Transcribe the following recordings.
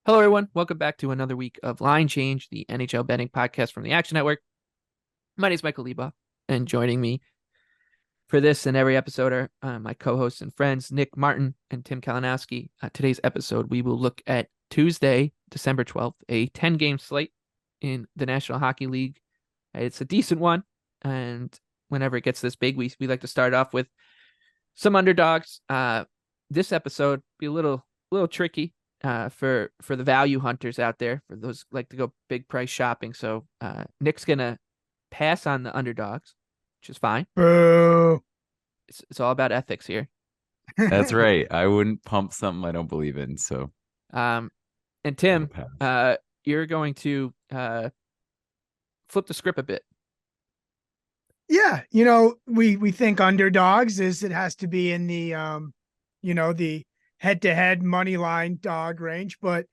Hello, everyone. Welcome back to another week of Line Change, the NHL betting podcast from the Action Network. My name is Michael Leboff, and joining me for this and every episode are my co-hosts and friends, Nick Martin and Tim Kalinowski. Today's episode, we will look at Tuesday, December 12th, a 10-game slate in the National Hockey League. It's a decent one, and whenever it gets this big, we like to start off with some underdogs. This episode be a little tricky. For the value hunters out there, for those who like to go big price shopping. So Nick's gonna pass on the underdogs, which is fine. Boo. It's all about ethics here. That's right. I wouldn't pump something I don't believe in. So, And I'll Tim, pass. you're going to flip the script a bit. Yeah, we think underdogs is it has to be in the the head-to-head money line dog range, but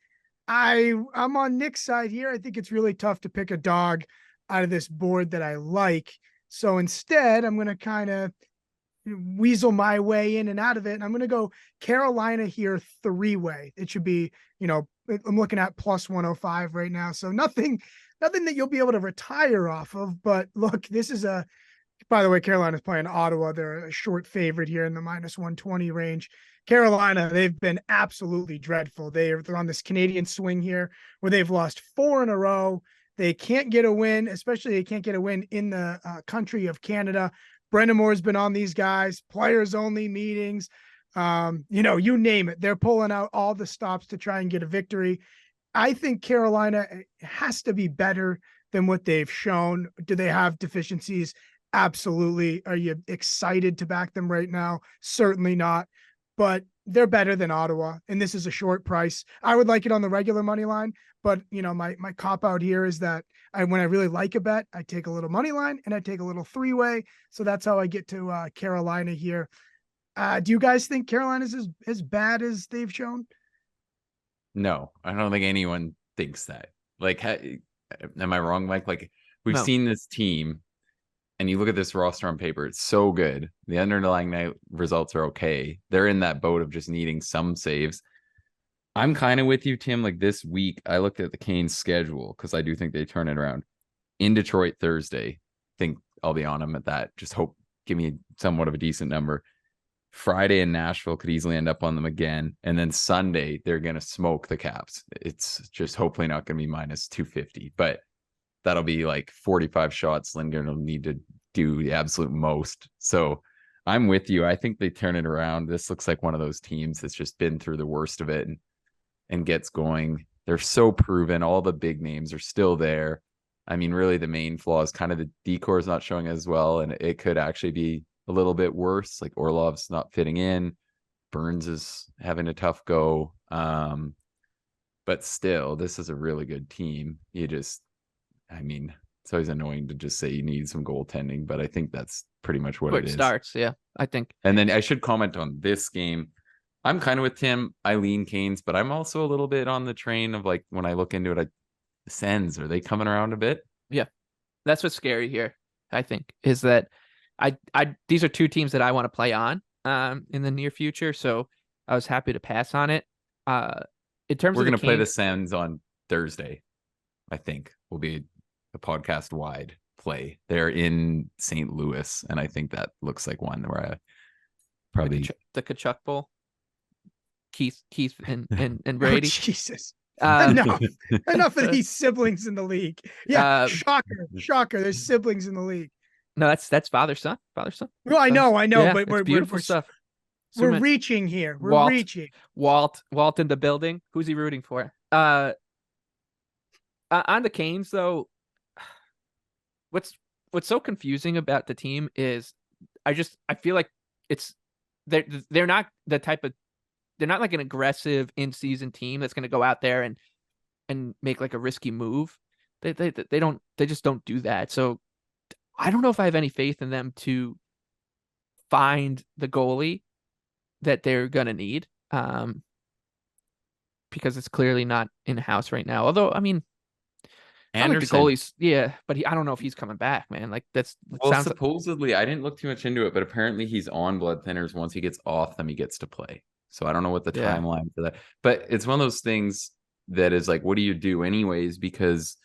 I'm on Nick's side here. I think it's really tough to pick a dog out of this board that I like. So instead, I'm going to kind of weasel my way in and out of it. And I'm going to go Carolina here three-way. It should be, I'm looking at plus 105 right now. So nothing that you'll be able to retire off of. But look, by the way, Carolina's playing Ottawa. They're a short favorite here in the minus 120 range. Carolina, they've been absolutely dreadful. They're on this Canadian swing here where they've lost 4 in a row. They can't get a win, especially they can't get a win in the country of Canada. Brendan Moore's been on these guys, players only meetings. You name it. They're pulling out all the stops to try and get a victory. I think Carolina has to be better than what they've shown. Do they have deficiencies? Absolutely. Are you excited to back them right now? Certainly not. But they're better than Ottawa, and this is a short price. I would like it on the regular money line, but my cop out here is that when I really like a bet, I take a little money line and I take a little three-way. So that's how I get to Carolina here. Do you guys think Carolina's as bad as they've shown? No, I don't think anyone thinks that. Like, am I wrong, Mike? Like, we've No. seen this team, and you look at this roster on paper, it's so good. The underlying results are okay. They're in that boat of just needing some saves. I'm kind of with you, Tim. Like this week, I looked at the Canes schedule because I do think they turn it around. In Detroit Thursday, think I'll be on them at that. Just give me somewhat of a decent number. Friday in Nashville could easily end up on them again. And then Sunday, they're going to smoke the Caps. It's just hopefully not going to be minus 250, but that'll be like 45 shots. Lindgren will need to do the absolute most. So I'm with you. I think they turn it around. This looks like one of those teams that's just been through the worst of it and gets going. They're so proven. All the big names are still there. I mean, really the main flaw is kind of the decor is not showing as well. And it could actually be a little bit worse. Like Orlov's not fitting in. Burns is having a tough go. But still, this is a really good team. It's always annoying to just say you need some goaltending, but I think that's pretty much what Where it it is. starts, yeah, I think. And then I should comment on this game. I'm kind of with Tim. I lean Canes, but I'm also a little bit on the train of like when I look into it, Sens, are they coming around a bit? Yeah, that's what's scary here. I think is that these are two teams that I want to play on in the near future, so I was happy to pass on it. In terms We're of going to play the Canes, Sens on Thursday. I think will be a podcast wide play. They're in St. Louis, and I think that looks like one where I probably the Kachuk Bowl. Keith and Brady. Oh, Jesus. Enough of these siblings in the league. Yeah, shocker. There's siblings in the league. No, that's father son. Well, I know, yeah, but we're beautiful stuff. We're reaching here. Walt, reaching. Walt in the building. Who's he rooting for? On the Canes, though, what's so confusing about the team is I feel like they're not the type of, they're not like an aggressive in-season team that's going to go out there and make like a risky move. They just don't do that. So I don't know if I have any faith in them to find the goalie that they're going to need. Because it's clearly not in-house right now. Although, I mean, Anderson. I like the goalies, yeah, but I don't know if he's coming back, man. Like supposedly, I didn't look too much into it, but apparently he's on blood thinners. Once he gets off them, he gets to play. So I don't know what the timeline for that. But it's one of those things. that is like, what do you do anyways? Because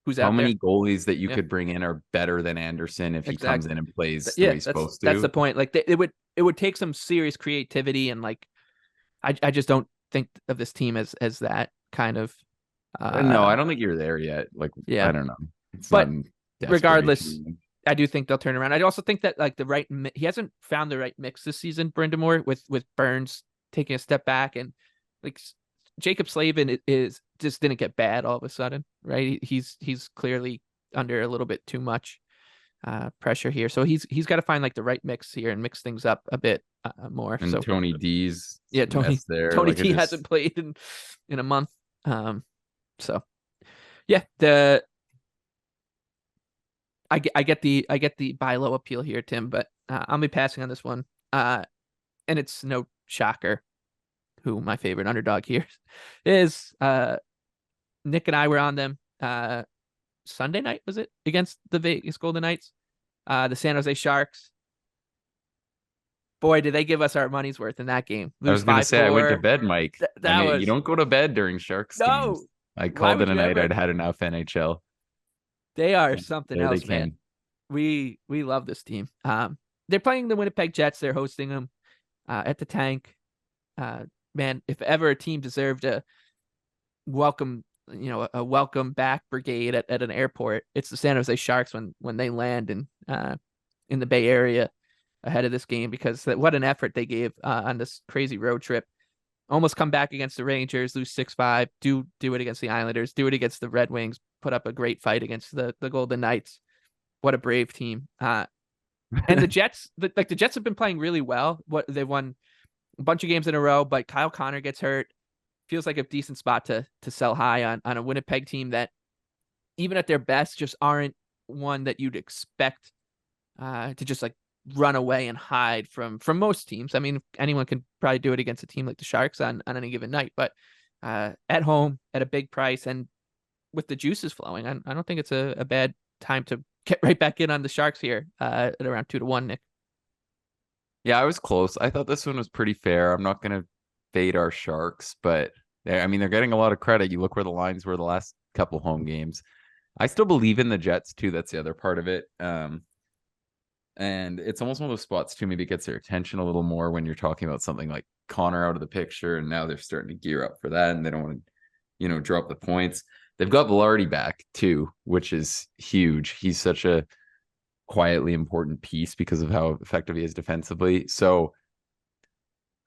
Who's how out many there? goalies that you Yeah. could bring in are better than Anderson if he comes in and plays the way he's supposed to? That's the point. Like it would take some serious creativity, and like I just don't think of this team as that kind of. No, I don't think you're there yet. Like, Yeah, I don't know. It's but not in regardless, desperation. I do think they'll turn around. I also think that like he hasn't found the right mix this season, Brindamore, with Burns taking a step back, and like Jacob Slavin is just didn't get bad all of a sudden, right? He's clearly under a little bit too much pressure here, so he's got to find like the right mix here and mix things up a bit more. And So Tony D's Tony like D hasn't played in a month. So yeah, I get the buy low appeal here, Tim, but I'll be passing on this one. And it's no shocker who my favorite underdog here is. Nick and I were on them Sunday night, was it, against the Vegas Golden Knights, the San Jose Sharks. Boy, did they give us our money's worth in that game. I was going to say, I went to bed, Mike. You don't go to bed during Sharks games. I called it a night. I'd had enough NHL. They are something else, man. man. We love this team. They're playing the Winnipeg Jets. They're hosting them at the Tank. Man, if ever a team deserved a welcome back brigade at an airport, it's the San Jose Sharks when they land in the Bay Area ahead of this game, because what an effort they gave on this crazy road trip. Almost come back against the Rangers, lose 6-5, do it against the Islanders, do it against the Red Wings, put up a great fight against the Golden Knights. What a brave team. And the Jets, the Jets have been playing really well. They've won a bunch of games in a row, but Kyle Connor gets hurt. Feels like a decent spot to sell high on a Winnipeg team that, even at their best, just aren't one that you'd expect to just like run away and hide from most teams. I mean, anyone can probably do it against a team like the Sharks on any given night, but at home at a big price and with the juices flowing, I don't think it's a bad time to get right back in on the Sharks here at around 2-1, Nick. Yeah, I was close. I thought this one was pretty fair. I'm not going to fade our Sharks, but they're getting a lot of credit. You look where the lines were the last couple home games. I still believe in the Jets too. That's the other part of it. And it's almost one of those spots too, maybe it gets their attention a little more when you're talking about something like Connor out of the picture, and now they're starting to gear up for that, and they don't want to, drop the points. They've got Velarde back too, which is huge. He's such a quietly important piece because of how effective he is defensively. So,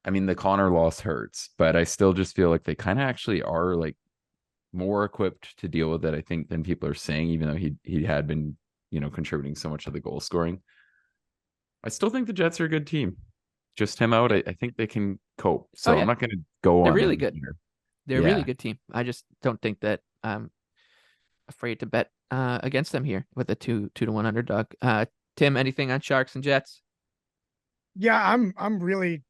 I mean, the Connor loss hurts, but I still just feel like they kind of actually are like more equipped to deal with it, I think, than people are saying, even though he had been, contributing so much to the goal scoring. I still think the Jets are a good team. Just him out, I think they can cope. So I'm not going to go on. They're really good. They're a really good team. I just don't think that I'm afraid to bet against them here with a 2-1 underdog. Tim, anything on Sharks and Jets? Yeah, I'm really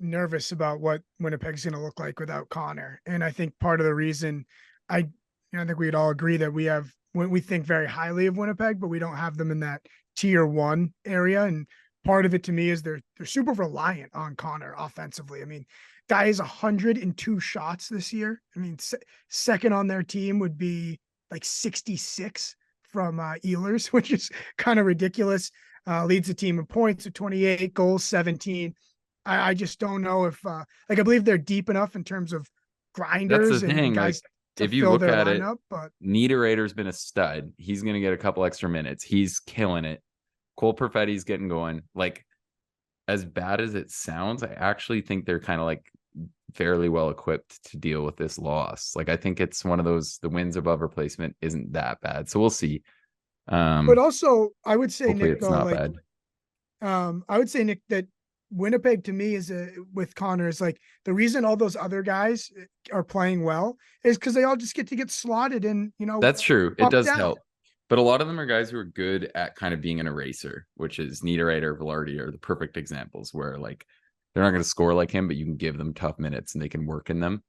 nervous about what Winnipeg's going to look like without Connor. And I think part of the reason I think we'd all agree that we think very highly of Winnipeg, but we don't have them in that tier 1 area. And part of it to me is they're super reliant on Connor offensively. I mean, guy is 102 shots this year. I mean, second on their team would be like 66 from Ehlers, which is kind of ridiculous. Leads the team in points at 28, goals 17. I just don't know if I believe they're deep enough in terms of grinders and guys to if you fill look their at lineup. it, But Niederreiter's been a stud. He's going to get a couple extra minutes. He's killing it. Cole Perfetti's getting going. Like, as bad as it sounds, I actually think they're kind of like fairly well equipped to deal with this loss. Like, I think it's one of those, the wins above replacement isn't that bad. So we'll see. But also, I would say, Nick, it's not bad. I would say, Nick, that Winnipeg to me with Connor is like the reason all those other guys are playing well is because they all just get to get slotted in, That's true. It does down. help. But a lot of them are guys who are good at kind of being an eraser, which is Niederreiter, Velarde are the perfect examples where like they're not going to score like him, but you can give them tough minutes and they can work in them.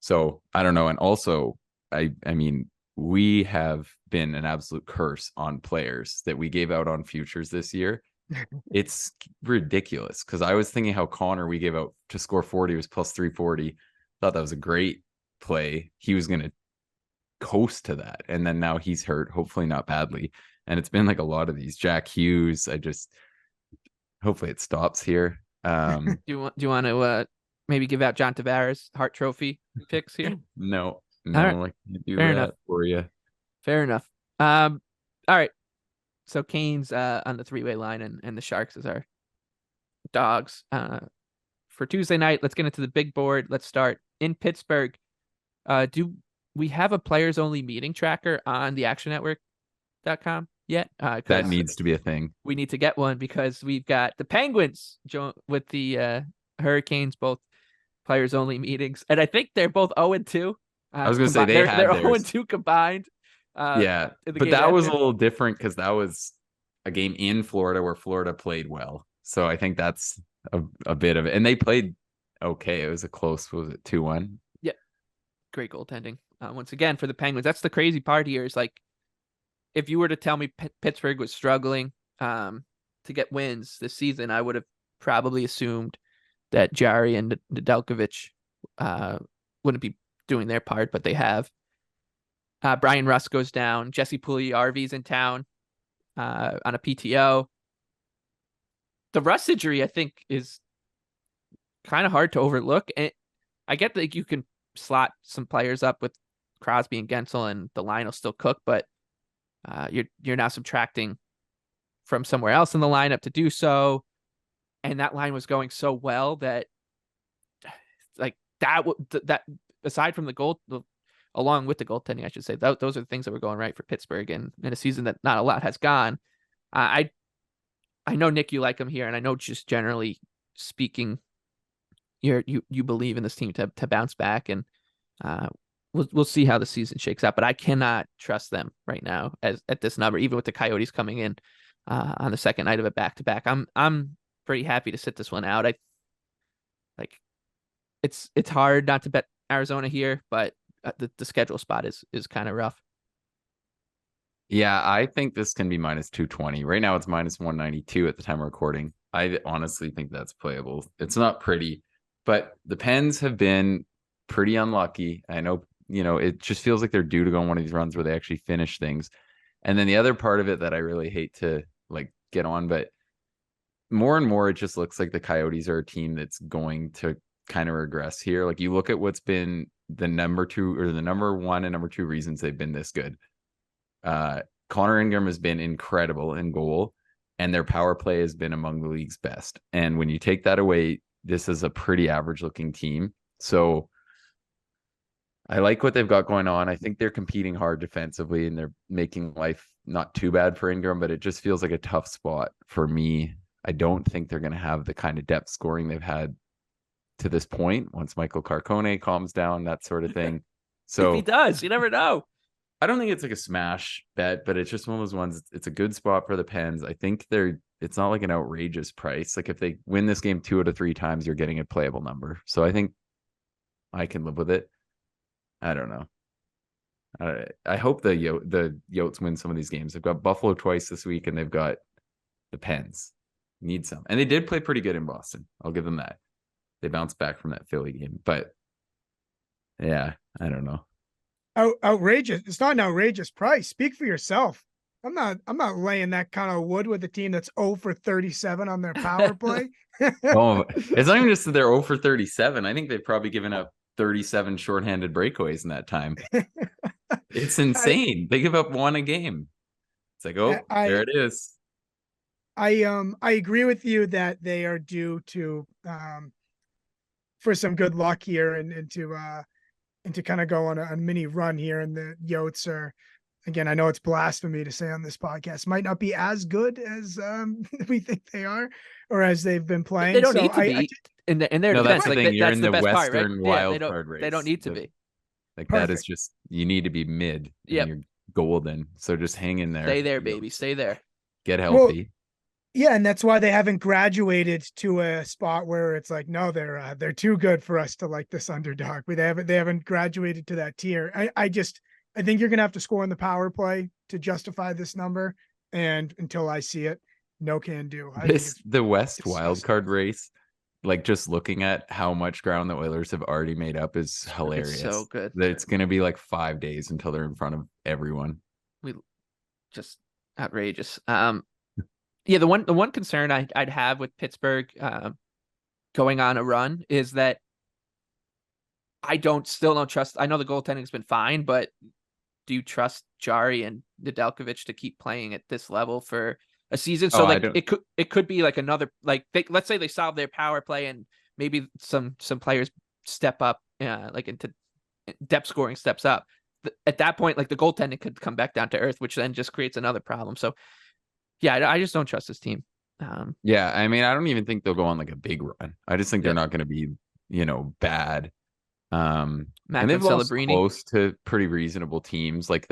So I don't know. And also, I mean, we have been an absolute curse on players that we gave out on futures this year. It's ridiculous because I was thinking how Connor we gave out to score 40 was plus 340. Thought that was a great play, he was going to coast to that. And then now he's hurt, hopefully not badly. And it's been like a lot of these. Jack Hughes, hopefully it stops here. Do you want to maybe give out John Tavares Hart Trophy picks here? No, right. I can't do Fair that enough. for you. Fair enough. All right. So Canes on the 3-way line and the Sharks as our dogs for Tuesday night. Let's get into the big board. Let's start in Pittsburgh. Do we have a players only meeting tracker on the actionnetwork.com yet? That needs to be a thing. We need to get one because we've got the Penguins with the Hurricanes, both players only meetings. And I think they're both 0-2. I was going to say they're 0-2 combined. Yeah, but that was a little different because that was a game in Florida where Florida played well. So I think that's a bit of it. And they played okay. It was a close, was it 2-1? Yeah. Great goaltending. Once again, for the Penguins. That's the crazy part here is like, if you were to tell me Pittsburgh was struggling to get wins this season, I would have probably assumed that Jari and Nedeljkovic wouldn't be doing their part, but they have. Brian Rust goes down. Jesse Puljujarvi's in town on a PTO. The Rust injury, I think, is kind of hard to overlook. And I get that you can slot some players up with Crosby and Gensel, and the line will still cook, but you're now subtracting from somewhere else in the lineup to do so. And that line was going so well that, like, that aside from the goal, along with the goaltending, I should say, those are the things that were going right for Pittsburgh in a season that not a lot has gone. I know, Nick, you like him here, and I know just generally speaking, you believe in this team to bounce back, and we'll see how the season shakes out. But I cannot trust them right now at this number, even with the Coyotes coming in on the second night of a back-to-back. I'm pretty happy to sit this one out. It's hard not to bet Arizona here, but the schedule spot is kind of rough. Yeah, I think this can be minus 220. Right now it's minus 192 at the time of recording. I honestly think that's playable. It's not pretty, but the Pens have been pretty unlucky. I know, it just feels like they're due to go on one of these runs where they actually finish things. And then the other part of it that I really hate to get on, but more and more it just looks like the Coyotes are a team that's going to kind of regress here. Like, you look at what's been the number 2 or the number 1 and number 2 reasons they've been this good. Connor Ingram has been incredible in goal, and their power play has been among the league's best. And when you take that away, this is a pretty average looking team. So I like what they've got going on. I think they're competing hard defensively, and they're making life not too bad for Ingram, but it just feels like a tough spot for me. I don't think they're going to have the kind of depth scoring they've had to this point once Michael Carcone calms down, that sort of thing. So if he does, you never know. I don't think it's like a smash bet, but it's just one of those ones. It's a good spot for the Pens. I think it's not like an outrageous price. Like, if they win this game 2 out of 3 times, you're getting a playable number. So I think I can live with it. I don't know. I hope the Yotes win some of these games. They've got Buffalo twice this week, and they've got the Pens. Need some. And they did play pretty good in Boston. I'll give them that. They bounced back from that Philly game. But yeah, I don't know. Outrageous. It's not an outrageous price. Speak for yourself. I'm not laying that kind of wood with a team that's 0 for 37 on their power play. Oh, it's not even just that they're 0 for 37. I think they've probably given up 37 shorthanded breakaways in that time. It's insane. They give up 1 a game. It's like, there it is. I agree with you that they are due to for some good luck here and to kind of go on a mini run here. And the Yotes are, again, I know it's blasphemy to say on this podcast, might not be as good as we think they are, or as they've been playing. They don't need to be. In their defense, that's the thing. You're in the Western part, right? wild card race. They don't need to be. Like, that is just, you need to be mid. Yeah, you're golden. So just hang in there. Stay there, baby. Stay there. Get healthy. Well, yeah, and that's why they haven't graduated to a spot where it's like, no, they're too good for us to like this underdog. They haven't graduated to that tier. I think you're gonna have to score in the power play to justify this number, and until I see it, no can do. The West wild card race. like just looking at how much ground the Oilers have already made up is hilarious. It's so good. That it's going to be like 5 days until they're in front of everyone. We just outrageous. Yeah, the one concern I'd have with Pittsburgh going on a run is that I still don't trust. I know the goaltending's been fine, but do you trust Jari and Nedeljkovic to keep playing at this level for a season? So like it could be like another, like let's say they solve their power play and maybe some players step up, like into depth scoring steps up. At that point, like the goaltending could come back down to earth, which then just creates another problem. So yeah, I just don't trust this team. Yeah, I mean, I don't even think they'll go on like a big run. I just think they're not going to be, bad. And they've lost close to pretty reasonable teams. Like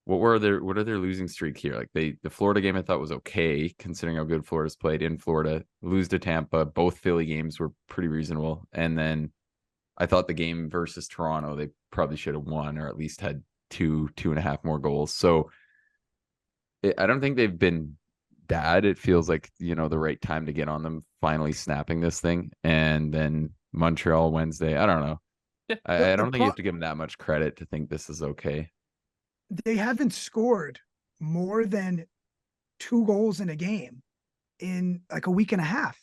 what are their losing streak here? Like the Florida game I thought was okay considering how good Florida's played in Florida. Lose to Tampa. Both Philly games were pretty reasonable. And then I thought the game versus Toronto, they probably should have won or at least had 2.5 more goals. So I don't think they've been bad. It feels like, the right time to get on them finally snapping this thing. And then Montreal Wednesday. I don't know. Yeah, I don't think you have to give them that much credit to think this is okay. They haven't scored more than 2 goals in a game in like a week and a half.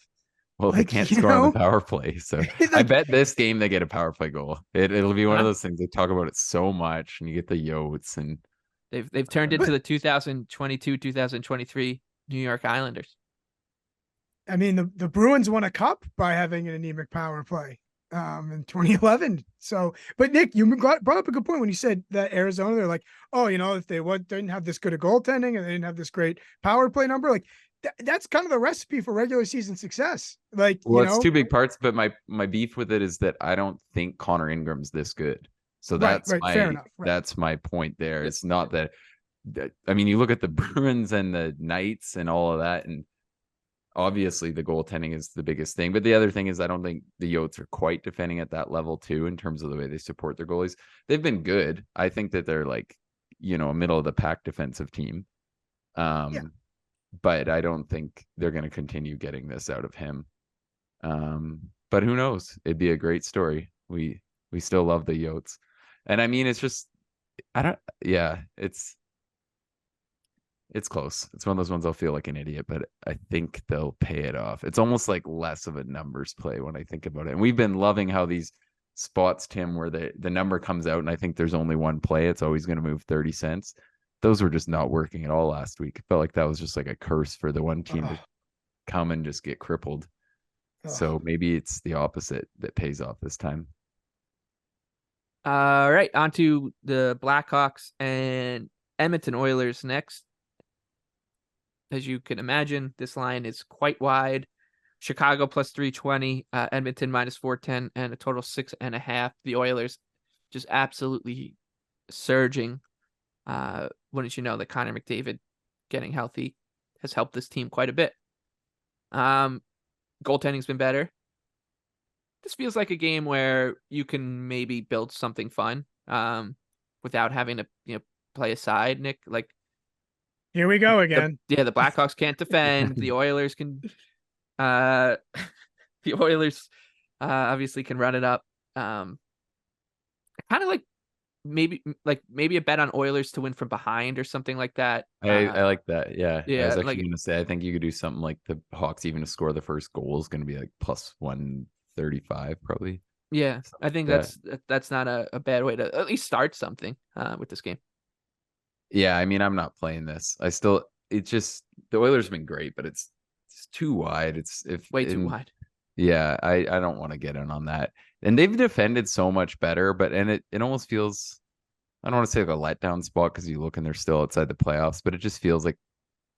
Well, they can't score on the power play. So like, I bet this game they get a power play goal. It'll be one of those things. They talk about it so much and you get the Yotes and they've turned into the 2022-2023 New York Islanders. I mean, the Bruins won a cup by having an anemic power play in 2011. So, but Nick, you brought up a good point when you said that Arizona, they're like, oh, if they didn't have this good a goaltending and they didn't have this great power play number, like that's kind of the recipe for regular season success. Like, well, it's 2 big parts, but my beef with it is that I don't think Connor Ingram's this good. So that's fair enough. That's my point there. It's not that I mean, you look at the Bruins and the Knights and all of that, and obviously the goaltending is the biggest thing. But the other thing is I don't think the Yotes are quite defending at that level too, in terms of the way they support their goalies. They've been good. I think that they're like, a middle of the pack defensive team. But I don't think they're going to continue getting this out of him. But who knows? It'd be a great story. We still love the Yotes. And I mean, it's just, it's close. It's one of those ones I'll feel like an idiot, but I think they'll pay it off. It's almost like less of a numbers play when I think about it. And we've been loving how these spots, Tim, where the number comes out and I think there's only one play. It's always going to move 30 cents. Those were just not working at all last week. It felt like that was just like a curse for the one team to come and just get crippled. So maybe it's the opposite that pays off this time. All right, on to the Blackhawks and Edmonton Oilers next. As you can imagine, this line is quite wide. Chicago plus 320, Edmonton minus 410, and a total 6.5. The Oilers just absolutely surging. Wouldn't you know that Connor McDavid getting healthy has helped this team quite a bit. Goaltending's been better. This feels like a game where you can maybe build something fun without having to play a side, Nick. Like, here we go again. The Blackhawks can't defend. The Oilers can. The Oilers obviously can run it up. Kind of like maybe a bet on Oilers to win from behind or something like that. I like that. Yeah. Yeah. I was actually going to say, I think you could do something like the Hawks even to score the first goal is going to be like plus 135 probably. Yeah. I think that's not a bad way to at least start something with this game. Yeah. I mean, I'm not playing this. The Oilers have been great, but it's too wide. It's way too wide. Yeah. I don't want to get in on that. And they've defended so much better, but it almost feels, I don't want to say like a letdown spot because you look and they're still outside the playoffs, but it just feels like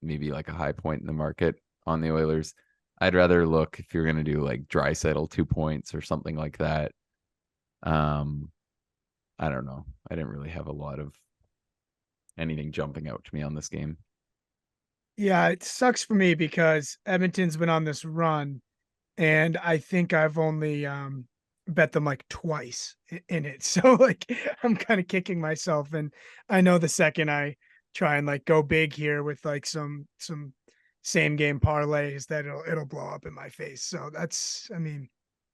maybe like a high point in the market on the Oilers. I'd rather look if you're going to do like Draisaitl 2 points or something like that. I don't know. I didn't really have a lot of anything jumping out to me on this game. Yeah, it sucks for me because Edmonton's been on this run and I think I've only bet them like twice in it. So like I'm kind of kicking myself, and I know the second I try and like go big here with like some same game parlays that it'll blow up in my face. So that's, I mean,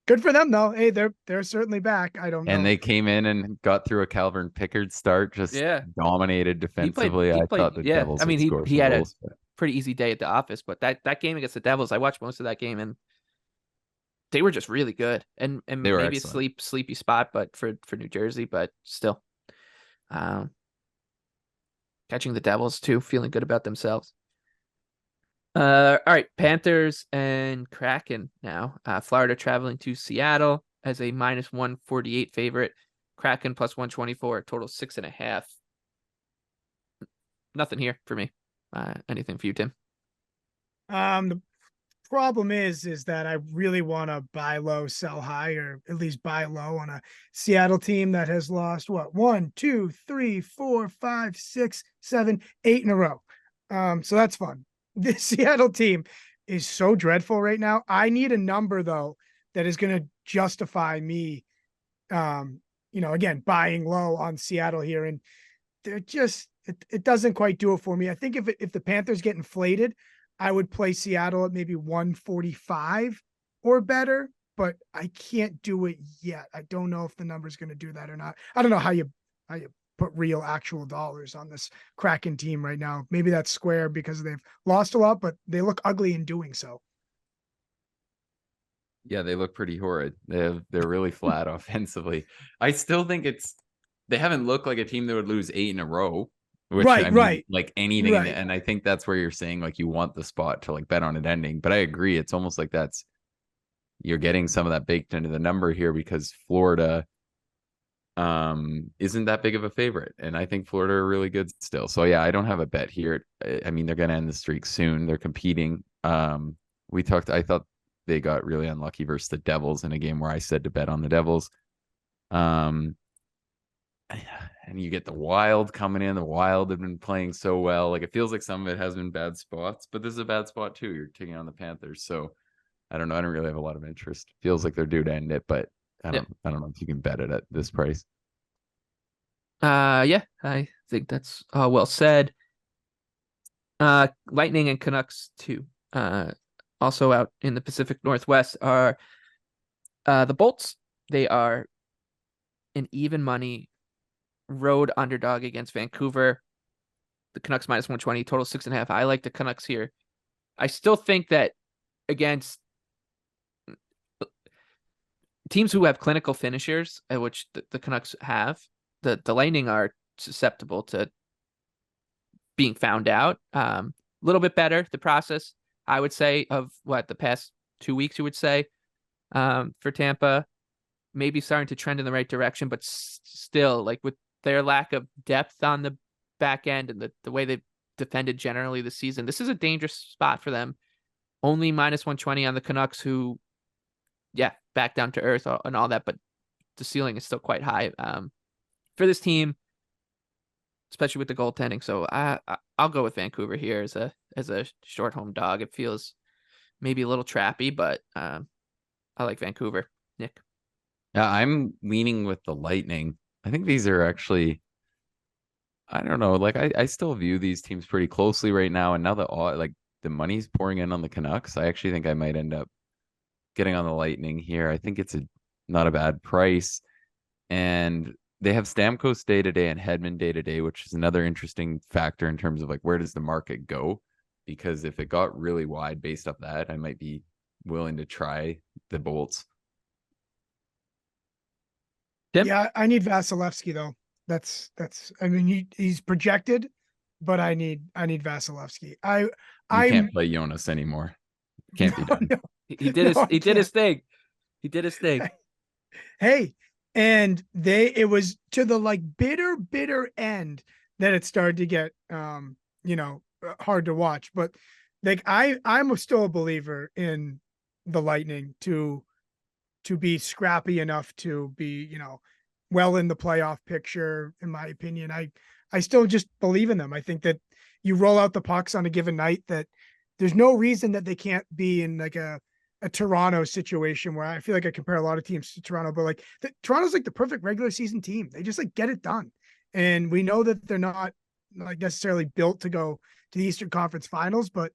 good for them though. Hey, they're certainly back. I don't know. And they came in and got through a Calvin Pickard start, just dominated defensively. I thought the Devils would score he some had goals. a pretty easy day at the office, but that game against the Devils, I watched most of that game, and they were just really good. And They were maybe excellent. a sleepy spot, but for New Jersey, but still, catching the Devils too, feeling good about themselves. All right, Panthers and Kraken now. Florida traveling to Seattle as a -148 favorite. Kraken +124, total 6.5. Nothing here for me. Anything for you, Tim? The problem is that I really want to buy low, sell high, or at least buy low on a Seattle team that has lost 1, 2, 3, 4, 5, 6, 7, 8 in a row. So that's fun. This Seattle team is so dreadful right now. I need a number though that is going to justify me, again, buying low on Seattle here, and they're just it doesn't quite do it for me. I think if the Panthers get inflated, I would play Seattle at maybe 145 or better, but I can't do it yet. I don't know if the number's going to do that or not. I don't know how you put real actual dollars on this Kraken team right now. Maybe that's square because they've lost a lot, but they look ugly in doing so. Yeah, they look pretty horrid. They're really flat offensively. I still think they haven't looked like a team that would lose 8 in a row, which I mean, like anything. Right. And I think that's where you're saying like you want the spot to like bet on it ending. But I agree. It's almost like you're getting some of that baked into the number here because Florida isn't that big of a favorite. And I think Florida are really good still. So yeah, I don't have a bet here. I mean, they're going to end the streak soon. They're competing. I thought they got really unlucky versus the Devils in a game where I said to bet on the Devils. And you get the Wild coming in. The Wild have been playing so well. Like it feels like some of it has been bad spots, but this is a bad spot too. You're taking on the Panthers. So I don't know. I don't really have a lot of interest. Feels like they're due to end it, but I don't know if you can bet it at this price. Yeah, I think that's well said. Lightning and Canucks too. Also out in the Pacific Northwest are the Bolts. They are an even money road underdog against Vancouver. The Canucks -120, total 6.5. I like the Canucks here. I still think that against teams who have clinical finishers, which the Canucks have, the Lightning are susceptible to being found out. A little bit better, the process, I would say, of the past 2 weeks, you would say, for Tampa. Maybe starting to trend in the right direction, but still, like with their lack of depth on the back end and the way they've defended generally this season, this is a dangerous spot for them. Only -120 on the Canucks, who, back down to earth and all that, but the ceiling is still quite high for this team, especially with the goaltending. So I'll go with Vancouver here as a short home dog. It feels maybe a little trappy, but I like Vancouver. Nick? Yeah, I'm leaning with the Lightning. I think these are actually, I don't know, like I still view these teams pretty closely right now. And now that the money's pouring in on the Canucks, I actually think I might end up getting on the Lightning here. I think it's not a bad price. And they have Stamkos day to day and Hedman day to day, which is another interesting factor in terms of like where does the market go? Because if it got really wide based off that, I might be willing to try the Bolts. Tim? Yeah, I need Vasilevsky though. That's I mean he's projected, but I need Vasilevsky. I can't play Jonas anymore. Can't be done. No. He did his thing. He did his thing. Hey, and it was to the like bitter end that it started to get hard to watch. But like I'm still a believer in the Lightning to be scrappy enough to be, well in the playoff picture, in my opinion. I still just believe in them. I think that you roll out the pucks on a given night, that there's no reason that they can't be in like a Toronto situation where I feel like I compare a lot of teams to Toronto, but like Toronto's like the perfect regular season team. They just like get it done. And we know that they're not like necessarily built to go to the Eastern Conference Finals, but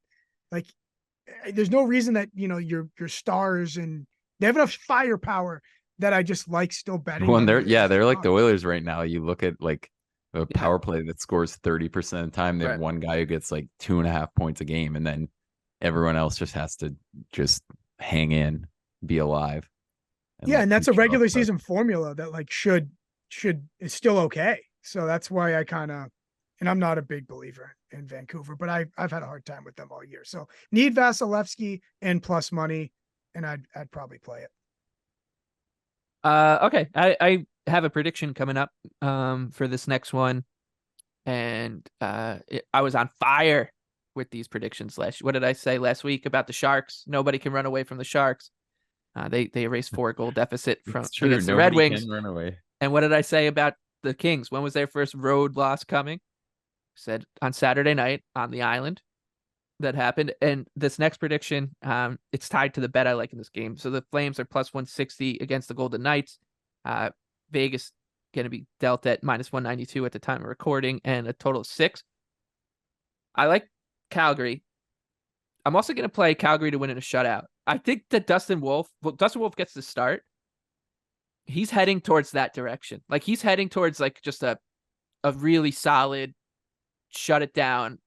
Like, there's no reason that, your stars and they have enough firepower that I just like still betting. Well, them they're against they're like the Chicago. Oilers right now. You look at like a Yeah. power play that scores 30% of the time. They have Right. one guy who gets like 2.5 points a game, and then everyone else just has to just hang in, be alive. Yeah, like, and that's a keep showing up. regular But season formula that like should is still okay. So that's why I kind of, and I'm not a big believer in Vancouver, but I've had a hard time with them all year. So need Vasilevsky and plus money, and I'd probably play it. Okay. I have a prediction coming up for this next one. And I was on fire with these predictions what did I say last week about the Sharks? Nobody can run away from the Sharks. They erased 4-goal deficit against the Red Wings. Can run away. And what did I say about the Kings? When was their first road loss coming? Said on Saturday night on the island. That happened. And this next prediction, it's tied to the bet I like in this game. So the Flames are plus 160 against the Golden Knights. Vegas going to be dealt at minus 192 at the time of recording, and a total of 6. I like Calgary. I'm also going to play Calgary to win in a shutout. I think that Dustin Wolf gets the start. He's heading towards that direction. Like, he's heading towards like just a really solid shut it down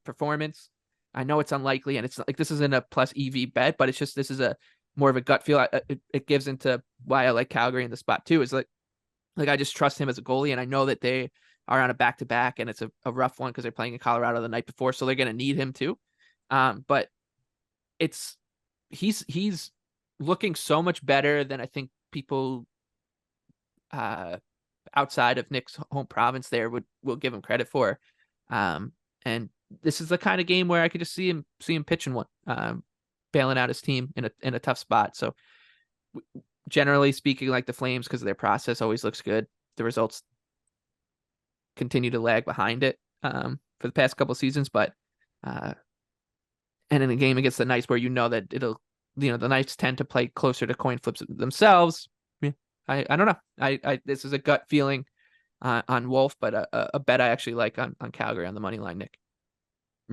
performance. I know it's unlikely, and it's like this isn't a plus EV bet, but it's just this is a more of a gut feel. It gives into why I like Calgary in the spot too. Is like I just trust him as a goalie, and I know that they are on a back-to-back, and it's a rough one because they're playing in Colorado the night before, so they're going to need him too. But he's looking so much better than I think people outside of Nick's home province there will give him credit for. And this is the kind of game where I could just see him pitching one, bailing out his team in a tough spot. So generally speaking, like the Flames, because their process always looks good, the results continue to lag behind it for the past couple seasons. But and in a game against the Knights where that it'll, the Knights tend to play closer to coin flips themselves. I don't know. I this is a gut feeling on Wolf, but a bet I actually like on Calgary on the money line, Nick.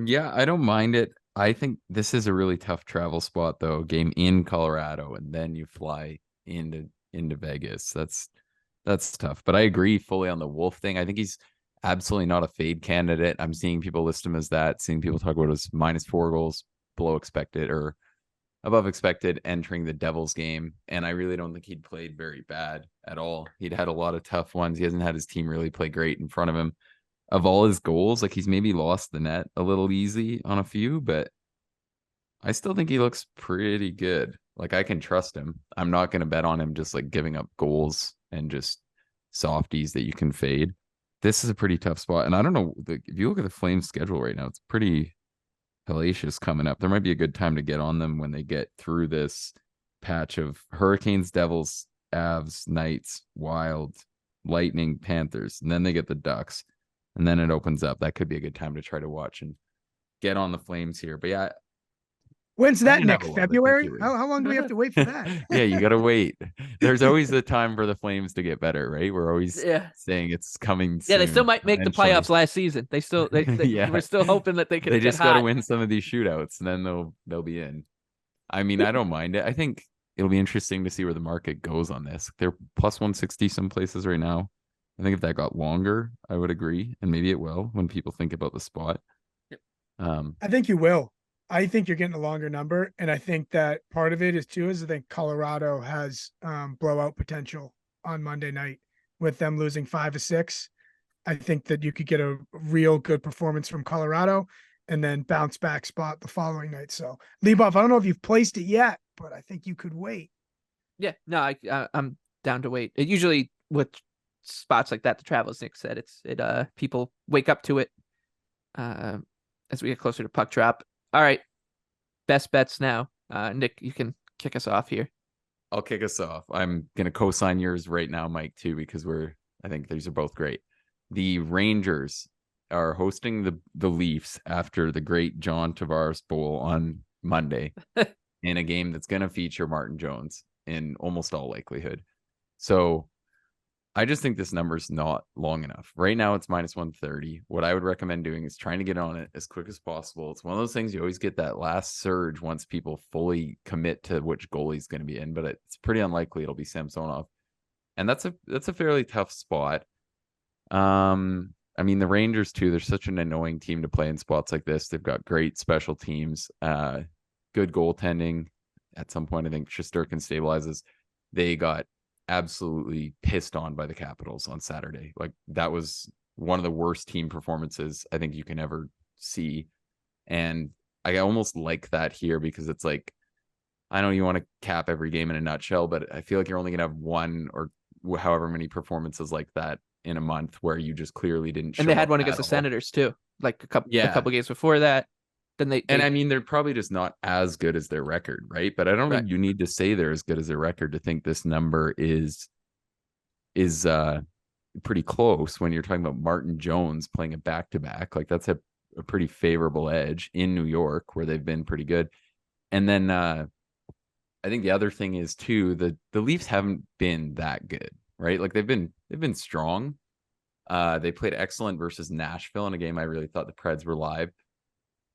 Yeah, I don't mind it. I think this is a really tough travel spot, though. Game in Colorado, and then you fly into Vegas. That's tough. But I agree fully on the Wolf thing. I think he's absolutely not a fade candidate. I'm seeing people list him as that. Seeing people talk about his -4 goals below expected or above expected entering the Devils game. And I really don't think he'd played very bad at all. He'd had a lot of tough ones. He hasn't had his team really play great in front of him. Of all his goals, like he's maybe lost the net a little easy on a few, but I still think he looks pretty good. Like, I can trust him. I'm not going to bet on him just like giving up goals and just softies that you can fade. This is a pretty tough spot. And I don't know, if you look at the Flames schedule right now, it's pretty hellacious coming up. There might be a good time to get on them when they get through this patch of Hurricanes, Devils, Avs, Knights, Wild, Lightning, Panthers, and then they get the Ducks. And then it opens up. That could be a good time to try to watch and get on the Flames here. But yeah. When's that, Nick? February? How long do we have to wait for that? Yeah, you got to wait. There's always the time for the Flames to get better, right? We're always saying it's coming soon. Yeah, they still might make the playoffs last season. They we're still hoping that they can. They just got to win some of these shootouts, and then they'll be in. I mean, I don't mind it. I think it'll be interesting to see where the market goes on this. They're plus 160 some places right now. I think if that got longer, I would agree, and maybe it will when people think about the spot. I think you will. I think you're getting a longer number, and I think that part of it is I think Colorado has blowout potential on Monday night with them losing 5-6. I think that you could get a real good performance from Colorado and then bounce back spot the following night. So, Leboff, I don't know if you've placed it yet, but I think you could wait. Yeah, no, I'm down to wait. It usually with spots like that, the travel, as Nick said, people wake up to it as we get closer to puck drop. All right, best bets now. Nick, you can kick us off here. I'll kick us off. I'm gonna co-sign yours right now, Mike, too, because I think these are both great. The Rangers are hosting the Leafs after the great John Tavares Bowl on Monday in a game that's gonna feature Martin Jones in almost all likelihood. So I just think this number is not long enough. Right now, it's minus 130. What I would recommend doing is trying to get on it as quick as possible. It's one of those things you always get that last surge once people fully commit to which goalie's going to be in, but it's pretty unlikely it'll be Samsonov. And that's a fairly tough spot. I mean, the Rangers too, they're such an annoying team to play in spots like this. They've got great special teams, good goaltending. At some point, I think Shesterkin stabilizes. They got absolutely pissed on by the Capitals on Saturday. Like, that was one of the worst team performances I think you can ever see. And I almost like that here because it's like, I know you want to cap every game in a nutshell, but I feel like you're only going to have one or however many performances like that in a month where you just clearly didn't show And they had up one at against the all. Senators too, like a couple games before that. Then and I mean, they're probably just not as good as their record, right? But I don't think you need to say they're as good as their record to think this number is pretty close when you're talking about Martin Jones playing a back-to-back. Like, that's a pretty favorable edge in New York where they've been pretty good. And then I think the other thing is too, the Leafs haven't been that good, right? Like, they've been strong. They played excellent versus Nashville in a game I really thought the Preds were live,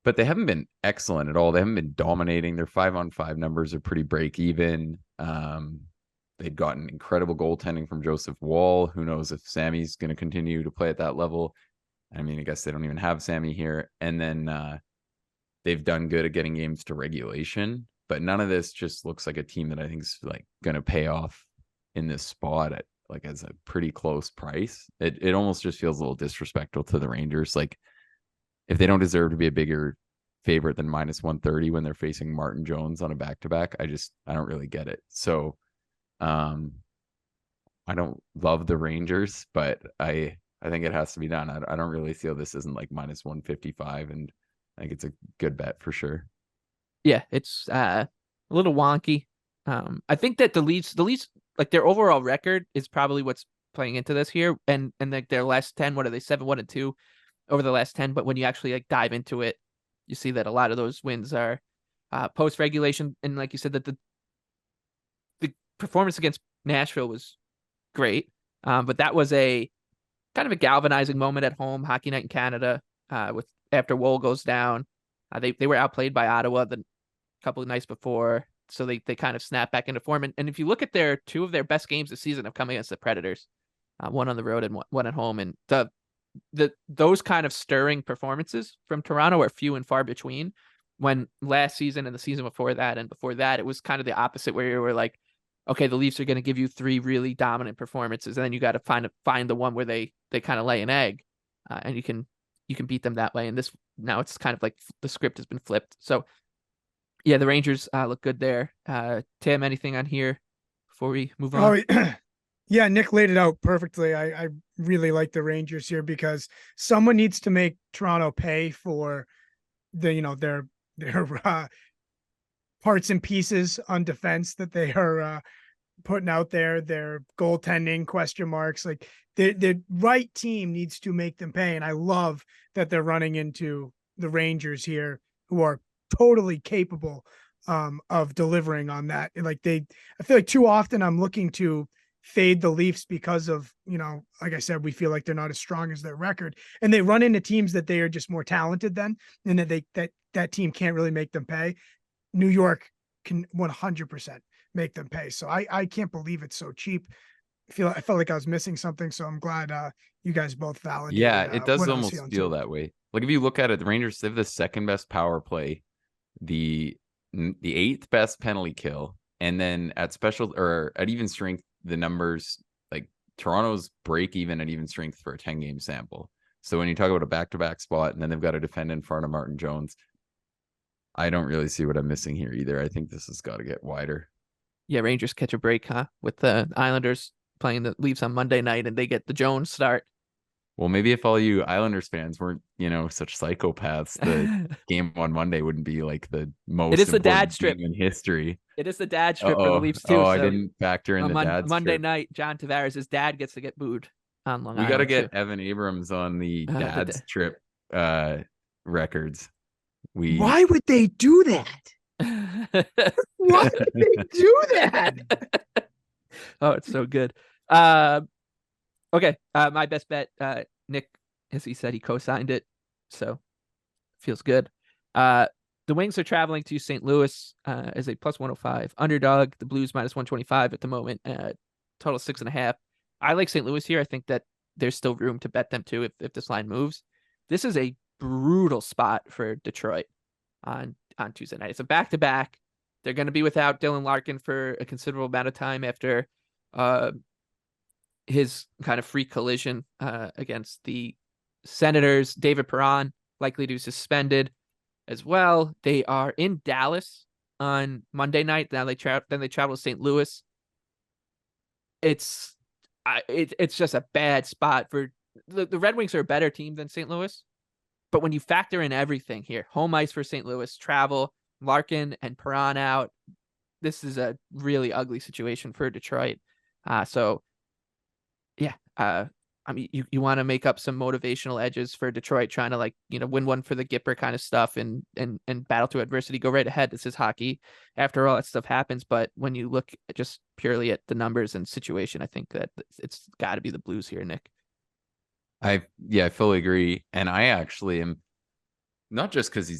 but they haven't been excellent at all. They haven't been dominating. Their 5-on-5 numbers are pretty break even. They'd gotten incredible goaltending from Joseph Wall. Who knows if Sammy's going to continue to play at that level? I mean, I guess they don't even have Sammy here. And then they've done good at getting games to regulation, but none of this just looks like a team that I think is like going to pay off in this spot at like as a pretty close price. It almost just feels a little disrespectful to the Rangers. Like, if they don't deserve to be a bigger favorite than minus 130 when they're facing Martin Jones on a back-to-back, I don't really get it. So I don't love the Rangers, but I think it has to be done. I don't really feel this isn't like minus 155, and I think it's a good bet for sure. Yeah, it's a little wonky. I think that the Leafs, like, their overall record is probably what's playing into this here, and like their last 10, what are they, 7-1-2 over the last 10? But when you actually like dive into it, you see that a lot of those wins are post regulation, and like you said, that the performance against Nashville was great, but that was a kind of a galvanizing moment at home, Hockey Night in Canada, with after Woll goes down. They were outplayed by Ottawa the couple of nights before, so they kind of snap back into form. And if you look at two of their best games this season have come against the Predators, one on the road and one at home, and those kind of stirring performances from Toronto are few and far between. When last season and the season before that and before that, it was kind of the opposite, where you were like, okay, the Leafs are going to give you 3 really dominant performances, and then you got to find the one where they kind of lay an egg, and you can beat them that way. And now it's kind of like the script has been flipped. So yeah, the Rangers look good there. Tim, anything on here before we move on? Oh, yeah, Nick laid it out perfectly. I really like the Rangers here because someone needs to make Toronto pay for their parts and pieces on defense that they are putting out there. Their goaltending question marks. Like, the right team needs to make them pay. And I love that they're running into the Rangers here, who are totally capable of delivering on that. Like, I feel like too often I'm looking to fade the Leafs because of, like I said, we feel like they're not as strong as their record, and they run into teams that they are just more talented than, and that team can't really make them pay. New York can 100% make them pay. So I can't believe it's so cheap. I felt like I was missing something. So I'm glad you guys both validated. Yeah, it does almost feel too. that way. Like, if you look at it, the Rangers, they have the second best power play, the 8th best penalty kill, and then at special or at even strength, the numbers, like, Toronto's break even at even strength for a 10-game sample. So when you talk about a back-to-back spot, and then they've got to defend in front of Martin Jones, I don't really see what I'm missing here either. I think this has got to get wider. Yeah, Rangers catch a break, huh? With the Islanders playing the Leafs on Monday night, and they get the Jones start. Well, maybe if all you Islanders fans weren't, such psychopaths, the game on Monday wouldn't be like the most. It is the dad strip in history. It is the dad strip for the Leafs too. I didn't factor in the dad Monday strip. night, John Tavares, his dad gets to get booed on Long Island. We got to get Evan Abrams on the dad's trip records. Why would they do that? Why would they do that? Oh, it's so good. Okay. My best bet, Nick, as he said, he co-signed it, so feels good. The Wings are traveling to St. Louis as a plus 105 underdog. The Blues minus 125 at the moment. Total 6.5. I like St. Louis here. I think that there's still room to bet them too if this line moves. This is a brutal spot for Detroit on Tuesday night. It's a back-to-back. They're going to be without Dylan Larkin for a considerable amount of time after his kind of freak collision against the Senators. David Perron likely to be suspended as well. They are in Dallas on Monday night. Now they travel to St. Louis. It's just a bad spot for the Red Wings are a better team than St. Louis. But when you factor in everything here, home ice for St. Louis, travel, Larkin and Perron out, this is a really ugly situation for Detroit. So yeah, I mean, you want to make up some motivational edges for Detroit, trying to win one for the Gipper kind of stuff and battle through adversity. Go right ahead. This is hockey. After all, that stuff happens. But when you look just purely at the numbers and situation, I think that it's got to be the Blues here, Nick. I fully agree. And I actually am not just because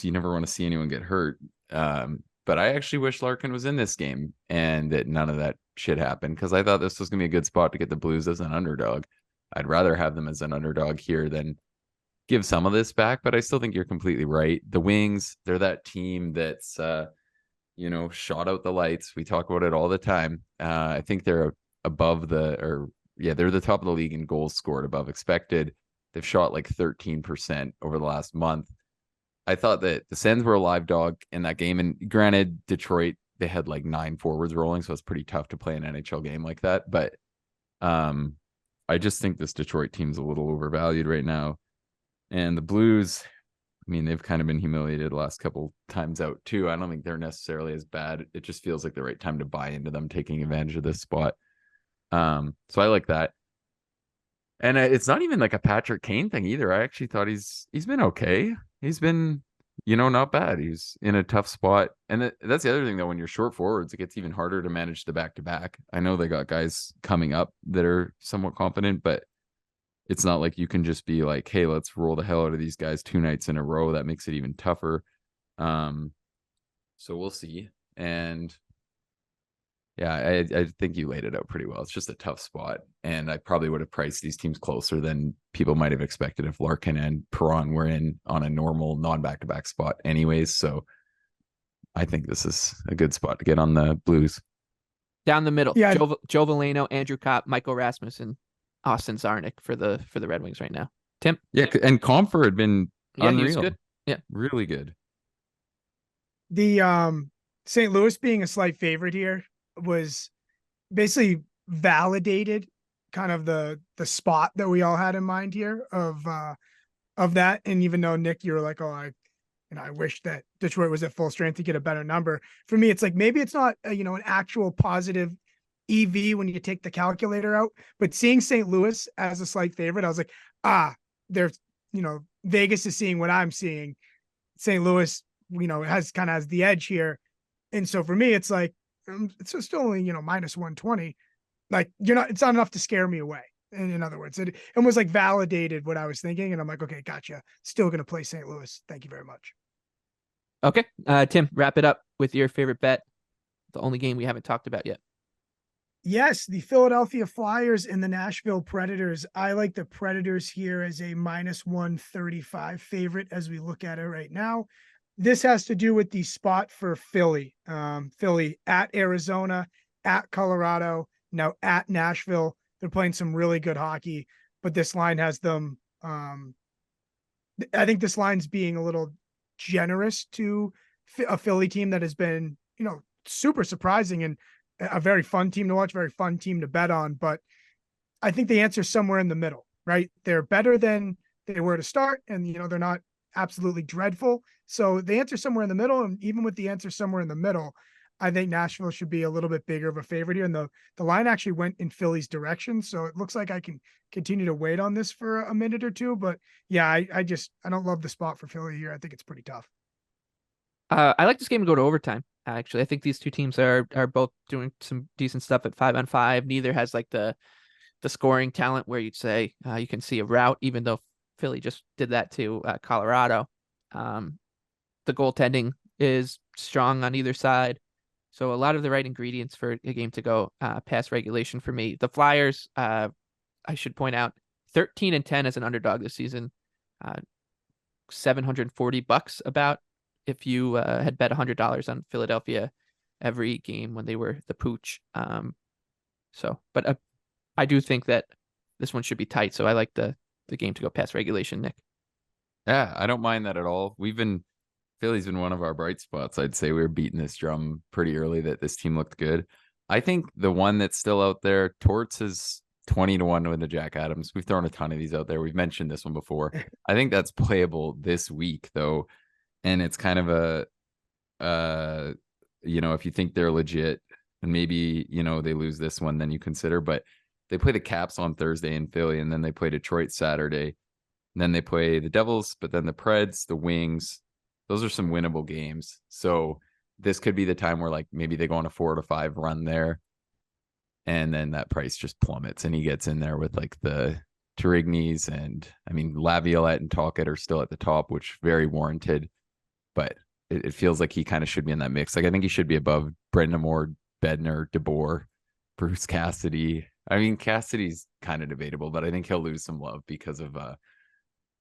you never want to see anyone get hurt. But I actually wish Larkin was in this game and that none of that shit happened, because I thought this was going to be a good spot to get the Blues as an underdog. I'd rather have them as an underdog here than give some of this back, but I still think you're completely right. The Wings, they're that team that's, shot out the lights. We talk about it all the time. I think they're they're the top of the league in goals scored above expected. They've shot like 13% over the last month. I thought that the Sens were a live dog in that game. And granted, Detroit, they had like 9 forwards rolling, so it's pretty tough to play an NHL game like that. But I just think this Detroit team's a little overvalued right now. And the Blues, I mean, they've kind of been humiliated the last couple times out too. I don't think they're necessarily as bad. It just feels like the right time to buy into them taking advantage of this spot. So I like that. And it's not even like a Patrick Kane thing either. I actually thought he's been okay. He's been, not bad. He's in a tough spot. And that's the other thing, though. When you're short forwards, it gets even harder to manage the back-to-back. I know they got guys coming up that are somewhat competent, but it's not like you can just be like, hey, let's roll the hell out of these guys 2 nights in a row. That makes it even tougher. So we'll see. And yeah, I think you laid it out pretty well. It's just a tough spot. And I probably would have priced these teams closer than people might have expected if Larkin and Perron were in on a normal non-back-to-back spot anyways. So I think this is a good spot to get on the Blues. Down the middle. Yeah. Joe Veleno, Andrew Kopp, Michael Rasmussen, Austin Czarnik for the Red Wings right now. Tim? Yeah, and Comfer had been unreal. He was good. Yeah. Really good. The St. Louis being a slight favorite here was basically validated kind of the spot that we all had in mind here of that. And even though Nick, you were like, oh, I wish that Detroit was at full strength to get a better number. For me, it's like, maybe it's not an actual positive EV when you take the calculator out, but seeing St. Louis as a slight favorite, I was like, there's, Vegas is seeing what I'm seeing. St. Louis, has the edge here. And so for me, it's like, it's still only, minus 120. Like, it's not enough to scare me away. And in other words, it almost like validated what I was thinking. And I'm like, okay, gotcha. Still going to play St. Louis. Thank you very much. Okay. Tim, wrap it up with your favorite bet. The only game we haven't talked about yet. Yes, the Philadelphia Flyers and the Nashville Predators. I like the Predators here as a minus 135 favorite as we look at it right now. This has to do with the spot for Philly. Philly at Arizona, at Colorado, now at Nashville. They're playing some really good hockey, but this line has them. I think this line's being a little generous to a Philly team that has been, super surprising and a very fun team to watch, very fun team to bet on. But I think the answer is somewhere in the middle, right? They're better than they were to start, and they're not absolutely dreadful. So the answer somewhere in the middle, and even with the answer somewhere in the middle, I think Nashville should be a little bit bigger of a favorite here. And the line actually went in Philly's direction. So it looks like I can continue to wait on this for a minute or two. But yeah, I don't love the spot for Philly here. I think it's pretty tough. I like this game to go to overtime. Actually, I think these two teams are both doing some decent stuff at 5-on-5. Neither has like the the scoring talent where you'd say you can see a route, even though Philly just did that to Colorado. The goaltending is strong on either side. So a lot of the right ingredients for a game to go past regulation for me. The Flyers, I should point out, 13-10 as an underdog this season. $740 about if you had bet $100 on Philadelphia every game when they were the pooch. But I do think that this one should be tight. So I like the game to go past regulation, Nick. Yeah, I don't mind that at all. Philly's been one of our bright spots. I'd say we were beating this drum pretty early that this team looked good. I think the one that's still out there, Torts is 20-1 to win the Jack Adams. We've thrown a ton of these out there. We've mentioned this one before. I think that's playable this week though. And it's kind of if you think they're legit and maybe, they lose this one, then you consider, but they play the Caps on Thursday in Philly, and then they play Detroit Saturday. And then they play the Devils, but then the Preds, the Wings. Those are some winnable games. So this could be the time where maybe they go on a 4-5 run there. And then that price just plummets and he gets in there with the Turigny's and Laviolette and Talcott are still at the top, which very warranted. But it feels like he kind of should be in that mix. I think he should be above Brendan Moore, Bednar, DeBoer, Bruce Cassidy. Cassidy's kind of debatable, but I think he'll lose some love because of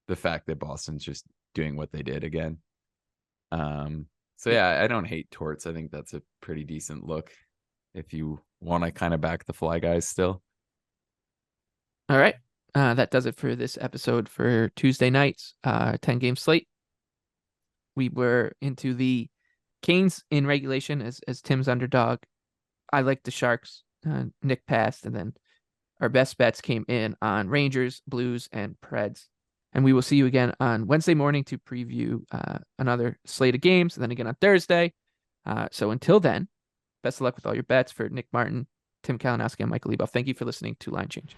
the fact that Boston's just doing what they did again. So yeah, I don't hate Torts. I think that's a pretty decent look if you want to kind of back the Fly guys still. All right. That does it for this episode for Tuesday nights, 10-game slate. We were into the Canes in regulation as Tim's underdog. I like the Sharks. Nick passed, and then our best bets came in on Rangers, Blues, and Preds. And we will see you again on Wednesday morning to preview another slate of games, and then again on Thursday. So until then, best of luck with all your bets. For Nick Martin, Tim Kalinowski, and Michael Leboff, thank you for listening to Line Change.